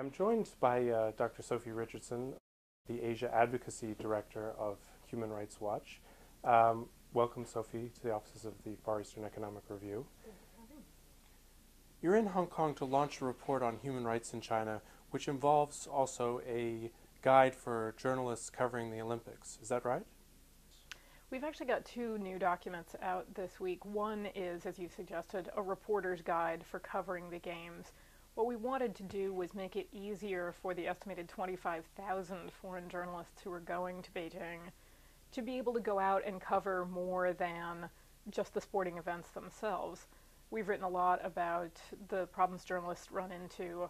I'm joined by Dr. Sophie Richardson, the Asia Advocacy Director of Human Rights Watch. Welcome, Sophie, to the offices of the Far Eastern Economic Review. You're in Hong Kong to launch a report on human rights in China, which involves also a guide for journalists covering the Olympics. Is that right? We've actually got two new documents out this week. One is, as you suggested, a reporter's guide for covering the games. What we wanted to do was make it easier for the estimated 25,000 foreign journalists who are going to Beijing to be able to go out and cover more than just the sporting events themselves. We've written a lot about the problems journalists run into,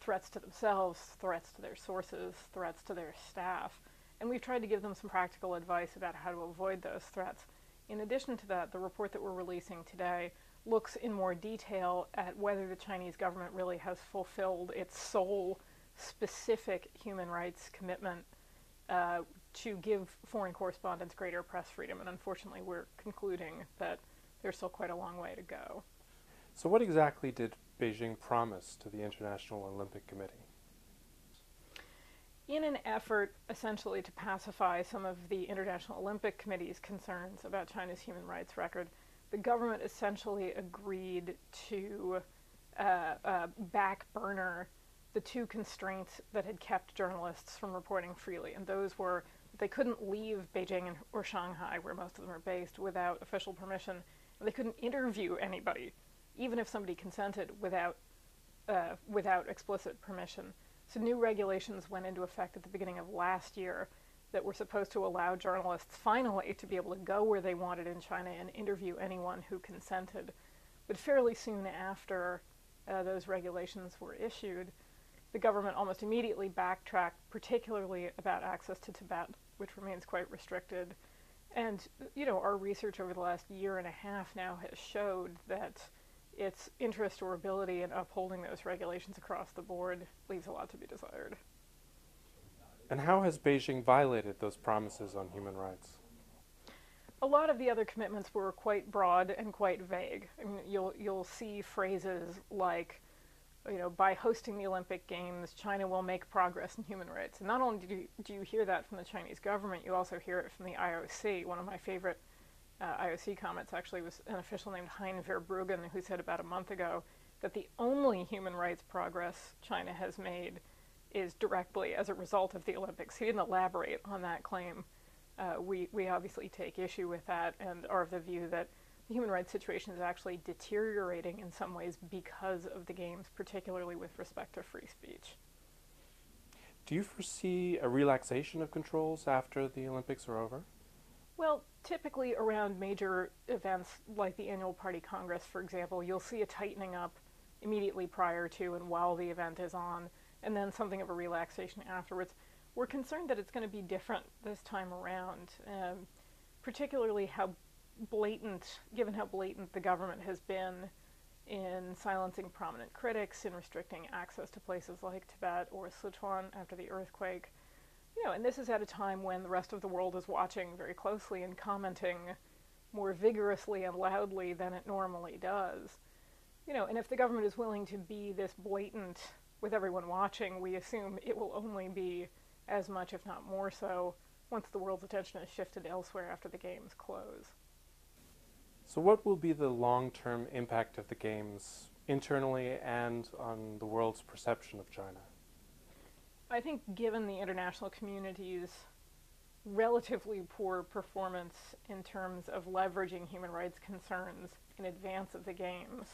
threats to themselves, threats to their sources, threats to their staff, and we've tried to give them some practical advice about how to avoid those threats. In addition to that, the report that we're releasing today looks in more detail at whether the Chinese government really has fulfilled its sole specific human rights commitment to give foreign correspondents greater press freedom, and unfortunately we're concluding that there's still quite a long way to go. So what exactly did Beijing promise to the International Olympic Committee? In an effort essentially to pacify some of the International Olympic Committee's concerns about China's human rights record, the government essentially agreed to back burner the two constraints that had kept journalists from reporting freely, and those were they couldn't leave Beijing or Shanghai, where most of them are based, without official permission, and they couldn't interview anybody, even if somebody consented, without explicit permission. So new regulations went into effect at the beginning of last year that were supposed to allow journalists finally to be able to go where they wanted in China and interview anyone who consented. But fairly soon after those regulations were issued, the government almost immediately backtracked, particularly about access to Tibet, which remains quite restricted. And, our research over the last year and a half now has showed that its interest or ability in upholding those regulations across the board leaves a lot to be desired. And how has Beijing violated those promises on human rights? A lot of the other commitments were quite broad and quite vague. I mean, you'll see phrases like, by hosting the Olympic Games, China will make progress in human rights. And not only do you hear that from the Chinese government, you also hear it from the IOC. One of my favorite IOC comments actually was an official named Hein Verbruggen, who said about a month ago that the only human rights progress China has made is directly as a result of the Olympics. He didn't elaborate on that claim. We obviously take issue with that and are of the view that the human rights situation is actually deteriorating in some ways because of the games, particularly with respect to free speech. Do you foresee a relaxation of controls after the Olympics are over? Well, typically around major events like the annual Party Congress, for example, you'll see a tightening up immediately prior to and while the event is on, and then something of a relaxation afterwards. We're concerned that it's going to be different this time around, particularly given how blatant the government has been in silencing prominent critics, in restricting access to places like Tibet or Sichuan after the earthquake. And this is at a time when the rest of the world is watching very closely and commenting more vigorously and loudly than it normally does. And if the government is willing to be this blatant with everyone watching, we assume it will only be as much, if not more so, once the world's attention is shifted elsewhere after the games close. So what will be the long-term impact of the games internally and on the world's perception of China? I think given the international community's relatively poor performance in terms of leveraging human rights concerns in advance of the games,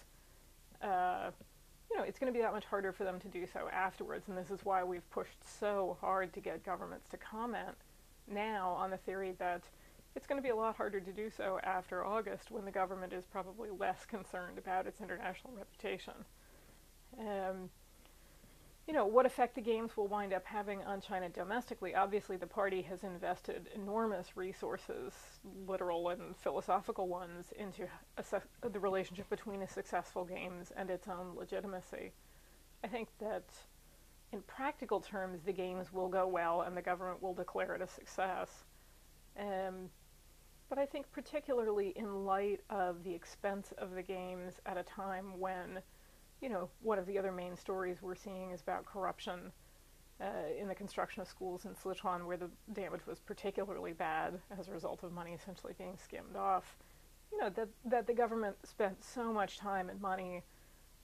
it's going to be that much harder for them to do so afterwards, and this is why we've pushed so hard to get governments to comment now on the theory that it's going to be a lot harder to do so after August, when the government is probably less concerned about its international reputation. What effect the games will wind up having on China domestically, obviously the party has invested enormous resources, literal and philosophical ones, into the relationship between the successful games and its own legitimacy. I think that in practical terms the games will go well and the government will declare it a success. But I think particularly in light of the expense of the games at a time when one of the other main stories we're seeing is about corruption in the construction of schools in Sichuan, where the damage was particularly bad as a result of money essentially being skimmed off. That the government spent so much time and money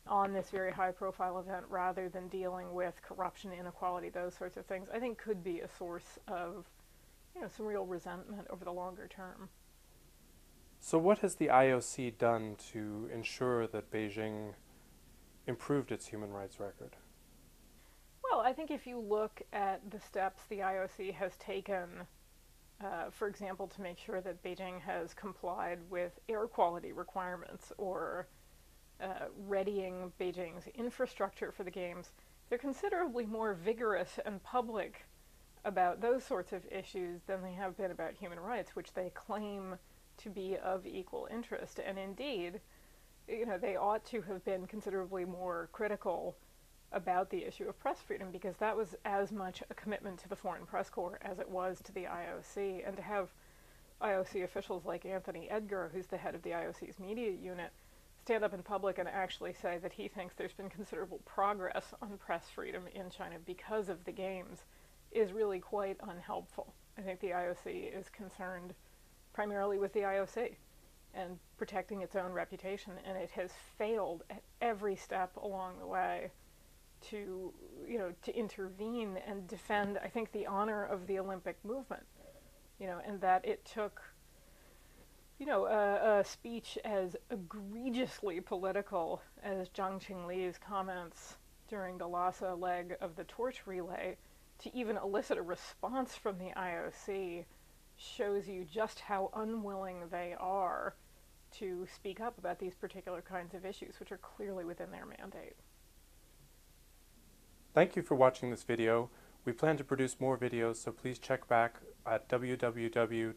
on this very high-profile event rather than dealing with corruption, inequality, those sorts of things, I think could be a source of, some real resentment over the longer term. So what has the IOC done to ensure that Beijing improved its human rights record? Well, I think if you look at the steps the IOC has taken, for example, to make sure that Beijing has complied with air quality requirements or readying Beijing's infrastructure for the Games, they're considerably more vigorous and public about those sorts of issues than they have been about human rights, which they claim to be of equal interest. And indeed, they ought to have been considerably more critical about the issue of press freedom, because that was as much a commitment to the Foreign Press Corps as it was to the IOC. And to have IOC officials like Anthony Edgar, who's the head of the IOC's media unit, stand up in public and actually say that he thinks there's been considerable progress on press freedom in China because of the Games is really quite unhelpful. I think the IOC is concerned primarily with the IOC and protecting its own reputation, and it has failed at every step along the way to intervene and defend, I think, the honor of the Olympic movement, and that it took, a speech as egregiously political as Zhang Qingli's comments during the Lhasa leg of the torch relay to even elicit a response from the IOC shows you just how unwilling they are to speak up about these particular kinds of issues, which are clearly within their mandate. Thank you for watching this video. We plan to produce more videos, so please check back at www.feer.com.